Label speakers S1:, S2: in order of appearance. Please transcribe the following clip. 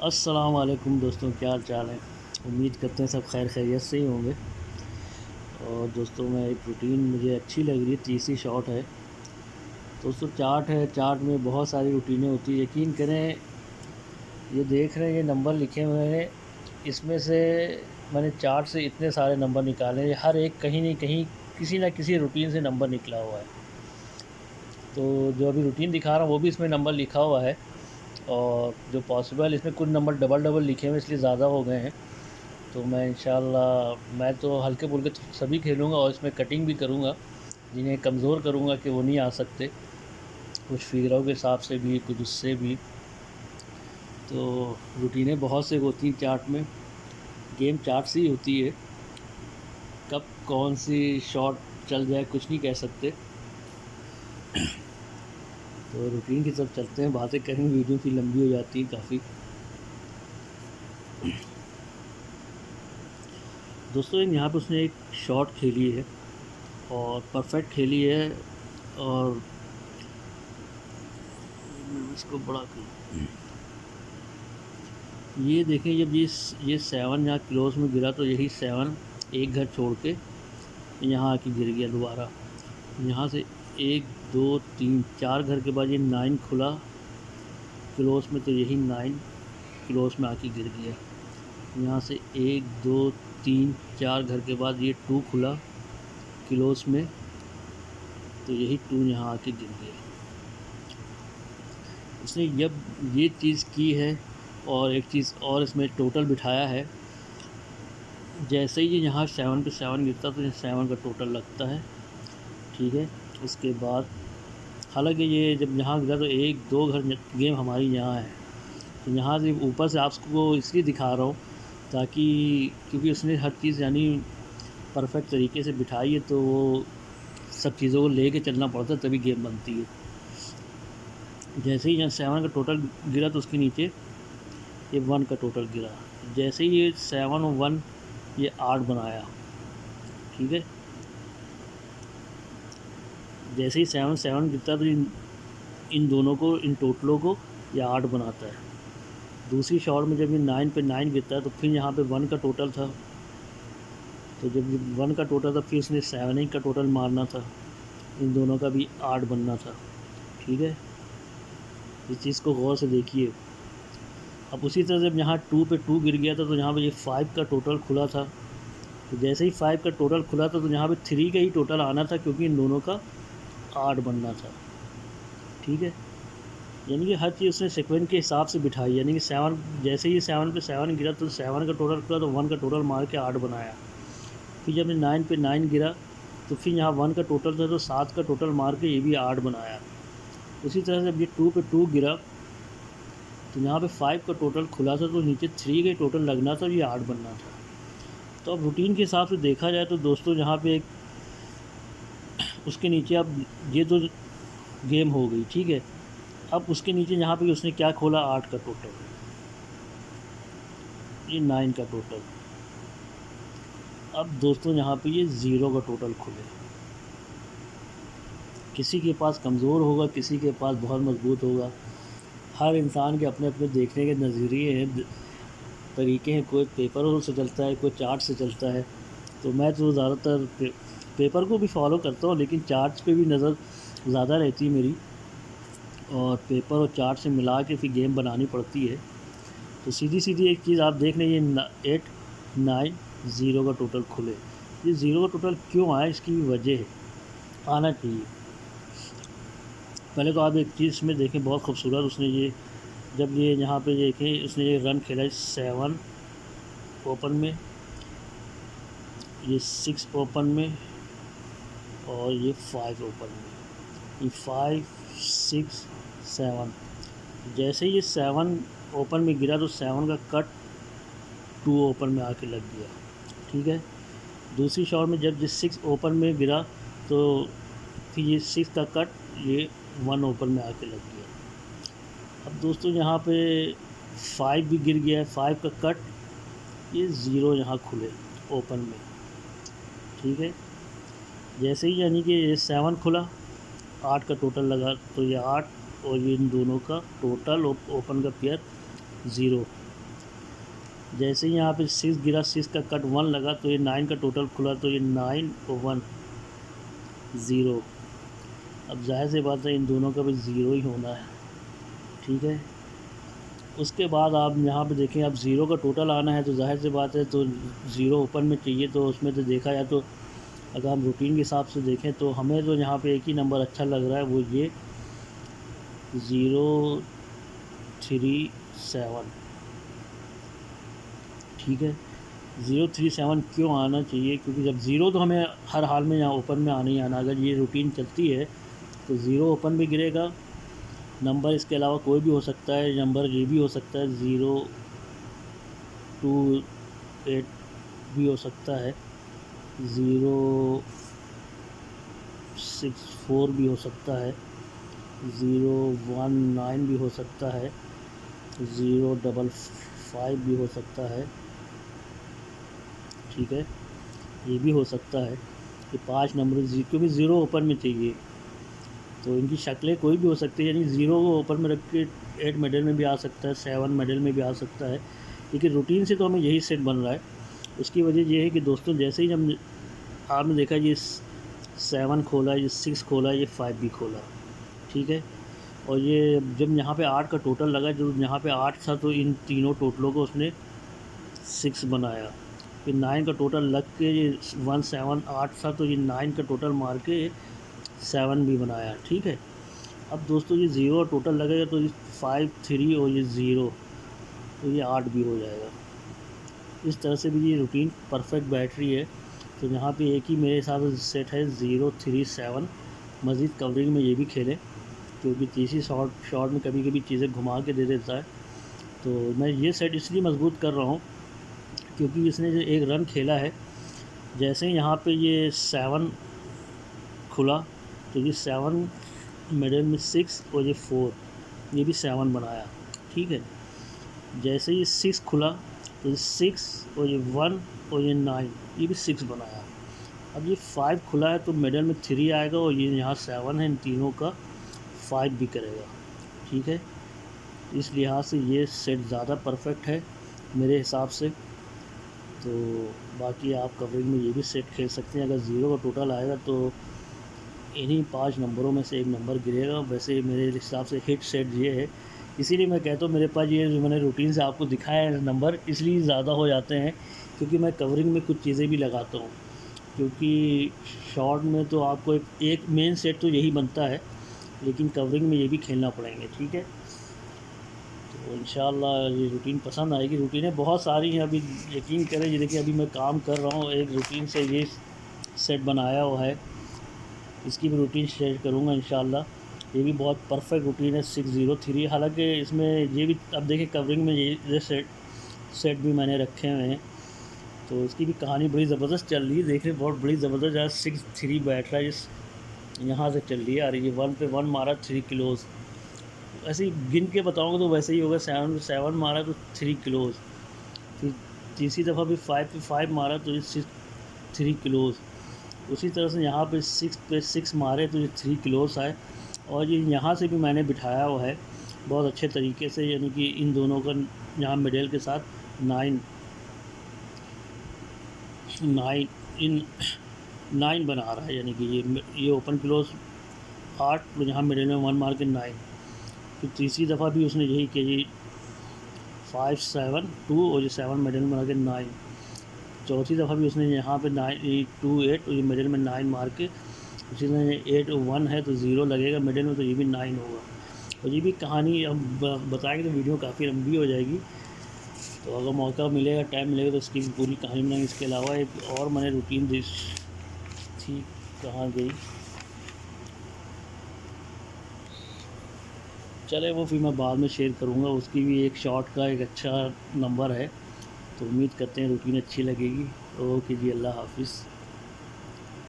S1: अस्सलाम वालेकुम दोस्तों, क्या हाल चाल है। उम्मीद करते हैं सब खैर खैरियत से ही होंगे। और दोस्तों मैं एक रूटीन मुझे अच्छी लग रही है, तीसरी शॉट है दोस्तों। चार्ट है, चार्ट में बहुत सारी रूटीनें होती है। यकीन करें, ये देख रहे हैं ये नंबर लिखे हुए हैं, इसमें से मैंने चार्ट से इतने सारे नंबर निकाले हैं। हर एक कहीं ना कहीं किसी न किसी रूटीन से नंबर निकला हुआ है। तो जो अभी रूटीन दिखा रहा हूँ वो भी इसमें नंबर लिखा हुआ है। और जो पॉसिबल इसमें कुछ नंबर डबल डबल लिखे हुए इसलिए ज़्यादा हो गए हैं। तो मैं इंशाल्लाह मैं तो हल्के फुल्के तो सभी खेलूँगा और इसमें कटिंग भी करूँगा। जिन्हें कमज़ोर करूँगा कि वो नहीं आ सकते, कुछ फिगरों के हिसाब से भी, कुछ उससे भी। तो रूटीनें बहुत से होती हैं चार्ट में। गेम चार्ट से ही होती है, कब कौन सी शॉट चल जाए कुछ नहीं कह सकते। तो रूटीन की तरफ चलते हैं, बातें करेंगे, वीडियो की लंबी हो जाती है काफ़ी। दोस्तों यहाँ पे उसने एक शॉट खेली है और परफेक्ट खेली है। और इसको बड़ा कर, ये देखें, जब ये 7 यहाँ क्लोज में गिरा तो यही 7 एक घर छोड़ के यहाँ आके गिर गया दोबारा। यहाँ से 1 2 3 4 घर के बाद ये 9 खुला क्लोज में, तो यही 9 क्लोज में आके गिर गया। यहाँ से 1 2 3 4 घर के बाद ये 2 खुला क्लोज में, तो यही 2 यहाँ आके गिर गया। उसने जब ये चीज़ की है, और एक चीज़ और इसमें टोटल बिठाया है। जैसे ही ये यहाँ 7 पे 7 गिरता तो ये 7 का टोटल लगता है, ठीक है। उसके बाद हालांकि ये जब यहाँ गिरा तो 1 2 घर गेम हमारी यहाँ है। तो यहाँ से ऊपर से आपको इसलिए दिखा रहा हूँ ताकि, क्योंकि उसने हर चीज़ यानी परफेक्ट तरीके से बिठाई है, तो वो सब चीज़ों को ले चलना पड़ता है तभी गेम बनती है। जैसे ही यहाँ 7 का टोटल गिरा तो उसके नीचे ये 1 का टोटल गिरा। जैसे ही ये 7 और 1 ये 8 बनाया, ठीक है। जैसे ही 7 7 गिरता तो इन दोनों को, इन टोटलों को ये 8 बनाता है। दूसरी शॉट में जब ये 9 पे 9 गिरता है तो फिर यहाँ पे 1 का टोटल था। तो जब 1 का टोटल था फिर इसने 7 का टोटल मारना था, इन दोनों का भी 8 बनना था, ठीक है। इस चीज़ को गौर से देखिए। अब उसी तरह जब यहाँ 2 पे 2 गिर गया था तो यहाँ पे ये 5 का टोटल खुला था। तो जैसे ही 5 का टोटल खुला था तो यहाँ पे 3 का ही टोटल आना था, क्योंकि इन दोनों का 8 बनना था, ठीक है। यानी कि हर चीज़ उसने सीक्वेंस के हिसाब से बिठाई। यानी कि 7, जैसे ही 7 पे 7 गिरा तो 7 का टोटल खुला तो 1 का टोटल मार के 8 बनाया। फिर जब 9 पे 9 गिरा तो फिर यहाँ 1 का टोटल था तो 7 का टोटल मार के ये भी 8 बनाया। उसी तरह से जब ये 2 पे 2 गिरा तो यहाँ पे 5 का टोटल खुला था तो नीचे 3 का टोटल लगना था, ये 8 बनना था। तो अब रूटीन के हिसाब से देखा जाए तो दोस्तों यहाँ पे एक उसके नीचे अब ये तो गेम हो गई, ठीक है। अब उसके नीचे यहाँ पे उसने क्या खोला, 8 का टोटल, ये 9 का टोटल। अब दोस्तों यहाँ पे ये 0 का टोटल खुले। किसी के पास कमज़ोर होगा, किसी के पास बहुत मजबूत होगा। हर इंसान के अपने अपने देखने के नज़रिए हैं, तरीके हैं। कोई पेपर से चलता है, कोई चार्ट से चलता है। तो मैं तो ज़्यादातर पेपर को भी फॉलो करता हूँ, लेकिन चार्ट्स पे भी नज़र ज़्यादा रहती है मेरी। और पेपर और चार्ट से मिला के फिर गेम बनानी पड़ती है। तो सीधी सीधी एक चीज़ आप देख लें, ये 8 9 0 का टोटल खुले। ये 0 का टोटल क्यों आया, इसकी वजह है, आना चाहिए। पहले तो आप एक चीज़ में देखें, बहुत खूबसूरत उसने ये, जब ये यहाँ पे देखें उसने ये रन खेला 7 ओपन में, ये 6 ओपन में, और ये 5 ओपन में। ये 5 6 7, जैसे ही ये 7 ओपन में गिरा तो 7 का कट 2 ओपन में आके लग गया, ठीक है। दूसरी शॉट में जब ये 6 ओपन में गिरा तो फिर ये 6 का कट ये 1 ओपन में आके लग गया। अब दोस्तों यहाँ पे 5 भी गिर गया है, 5 का कट ये 0 यहाँ खुले ओपन में, ठीक है। जैसे ही यानी कि ये 7 खुला, 8 का टोटल लगा तो ये 8, और ये इन दोनों का टोटल ओपन का पेयर 0। जैसे ही यहाँ पे 6 गिरा, 6 का कट 1 लगा तो ये 9 का टोटल खुला, तो ये 9 और 1 ज़ीरो। अब जाहिर सी बात है इन दोनों का भी ज़ीरो ही होना है, ठीक है। उसके बाद आप यहाँ पे देखें, अब ज़ीरो का टोटल आना है तो जाहिर सी बात है तो ज़ीरो ओपन में चाहिए। तो उसमें तो देखा जाए तो अगर हम रूटीन के हिसाब से देखें तो हमें तो यहाँ पे एक ही नंबर अच्छा लग रहा है, वो ये 037, ठीक है। 037 क्यों आना चाहिए? क्योंकि जब ज़ीरो तो हमें हर हाल में यहाँ ओपन में आना ही आना। अगर ये रूटीन चलती है तो ज़ीरो ओपन भी गिरेगा, नंबर इसके अलावा कोई भी हो सकता है, नंबर ये भी हो सकता है 028 भी हो सकता है, 064 भी हो सकता है, 019 भी हो सकता है, 055 भी हो सकता है, ठीक है। ये भी हो सकता है कि 5 नंबर क्योंकि ज़ीरो ओपन में चाहिए तो इनकी शक्लें कोई भी हो सकती है। यानी ज़ीरो को ओपन में रख के 8 मिडल में भी आ सकता है, 7 मिडल में भी आ सकता है, लेकिन रूटीन से तो हमें यही सेट बन रहा है। उसकी वजह ये है कि दोस्तों जैसे ही जब आपने देखा ये 7 खोला, ये 6 खोला, ये 5 भी खोला, ठीक है। और ये जब यहाँ पे 8 का टोटल लगा, जो यहाँ पे 8 था तो इन तीनों टोटलों को उसने 6 बनाया। फिर 9 का टोटल लग के ये 1 7 8 था तो ये 9 का टोटल मार के 7 भी बनाया, ठीक है। अब दोस्तों ये ज़ीरो टोटल लगेगा तो ये 5 3 और ये ज़ीरो तो ये 8 भी हो जाएगा। इस तरह से भी ये रूटीन परफेक्ट बैटरी है। तो यहाँ पे एक ही मेरे हिसाब से सेट है 037। मज़ीद कवरिंग में ये भी खेलें क्योंकि तीसरी शॉट में कभी कभी चीज़ें घुमा के दे देता है। तो मैं ये सेट इसलिए मजबूत कर रहा हूँ क्योंकि इसने जो एक रन खेला है, जैसे ही यहाँ पे ये 7 खुला तो ये 7 मिडल में 6 और ये 4, ये भी 7 बनाया, ठीक है। जैसे ये 6 खुला तो ये 6 और ये 1 और ये 9, ये भी 6 बनाया। अब ये 5 खुला है तो मिडल में 3 आएगा और ये यहाँ 7 है, इन तीनों का 5 भी करेगा, ठीक है। इस लिहाज से ये सेट ज़्यादा परफेक्ट है मेरे हिसाब से। तो बाकी आप कवरिंग में ये भी सेट खेल सकते हैं। अगर ज़ीरो का टोटल आएगा तो इन्हीं 5 नंबरों में से एक नंबर गिरेगा। वैसे मेरे हिसाब से हिट सेट ये है, इसीलिए मैं कहता हूँ मेरे पास ये जो मैंने रूटीन से आपको दिखाया है नंबर इसलिए ज़्यादा हो जाते हैं क्योंकि मैं कवरिंग में कुछ चीज़ें भी लगाता हूँ। क्योंकि शॉर्ट में तो आपको एक मेन सेट तो यही बनता है, लेकिन कवरिंग में ये भी खेलना पड़ेंगे, ठीक है। तो इंशाल्लाह ये रूटीन पसंद आएगी। रूटीनें बहुत सारी हैं, अभी यकीन करें ये देखिए अभी मैं काम कर रहा हूँ एक रूटीन से, ये सेट बनाया हुआ है, इसकी भी रूटीन शेयर करूँगा इंशाल्लाह। ये भी बहुत परफेक्ट रूटीन है 603। हालांकि इसमें ये भी अब देखिए कवरिंग में ये सेट भी मैंने रखे हुए हैं, तो इसकी भी कहानी बड़ी ज़बरदस्त चल रही है। देख रहे बहुत बड़ी ज़बरदस्त यार 6-3 बैठ रहा है, इस यहाँ से चल रही है यार। ये 1 पे 1 मारा 3 क्लोज, ऐसे ही गिन के बताऊँगा तो वैसे ही होगा। 7 पे 7 मारा तो 3 क्लोज, फिर तीसरी दफ़ा भी 5 पे 5 मारा तो ये 3 क्लोज। उसी तरह से यहाँ पे 6 पे 6 मारे तो ये 3 क्लोज आए। और ये यहाँ से भी मैंने बिठाया हुआ है बहुत अच्छे तरीके से, यानी कि इन दोनों का यहाँ मिडल के साथ 9 इन 9 बना रहा है, यानी कि ये ओपन क्लोज 8 तो यहाँ मिडल में 1 मार के 9। फिर तीसरी दफ़ा भी उसने यही किया जी 5 7 2 और ये 7 मिडल में मार के 9। चौथी दफ़ा भी उसने यहाँ पे 9 2 8 और ये मिडल में 9 मार के, उसी तरह 8 और 1 है तो ज़ीरो लगेगा मिडल में, तो ये भी 9 होगा। और ये भी कहानी अब बताएंगे तो वीडियो काफ़ी लंबी हो जाएगी, तो अगर मौका मिलेगा टाइम मिलेगा तो इसकी पूरी कहानी बनाएंगे। इसके अलावा एक और मैंने रूटीन थी, कहाँ गई, चले वो फिर मैं बाद में शेयर करूँगा। उसकी भी एक शॉट का एक अच्छा नंबर है, तो उम्मीद करते हैं रूटीन अच्छी लगेगी। ओके जी, अल्लाह हाफिज़।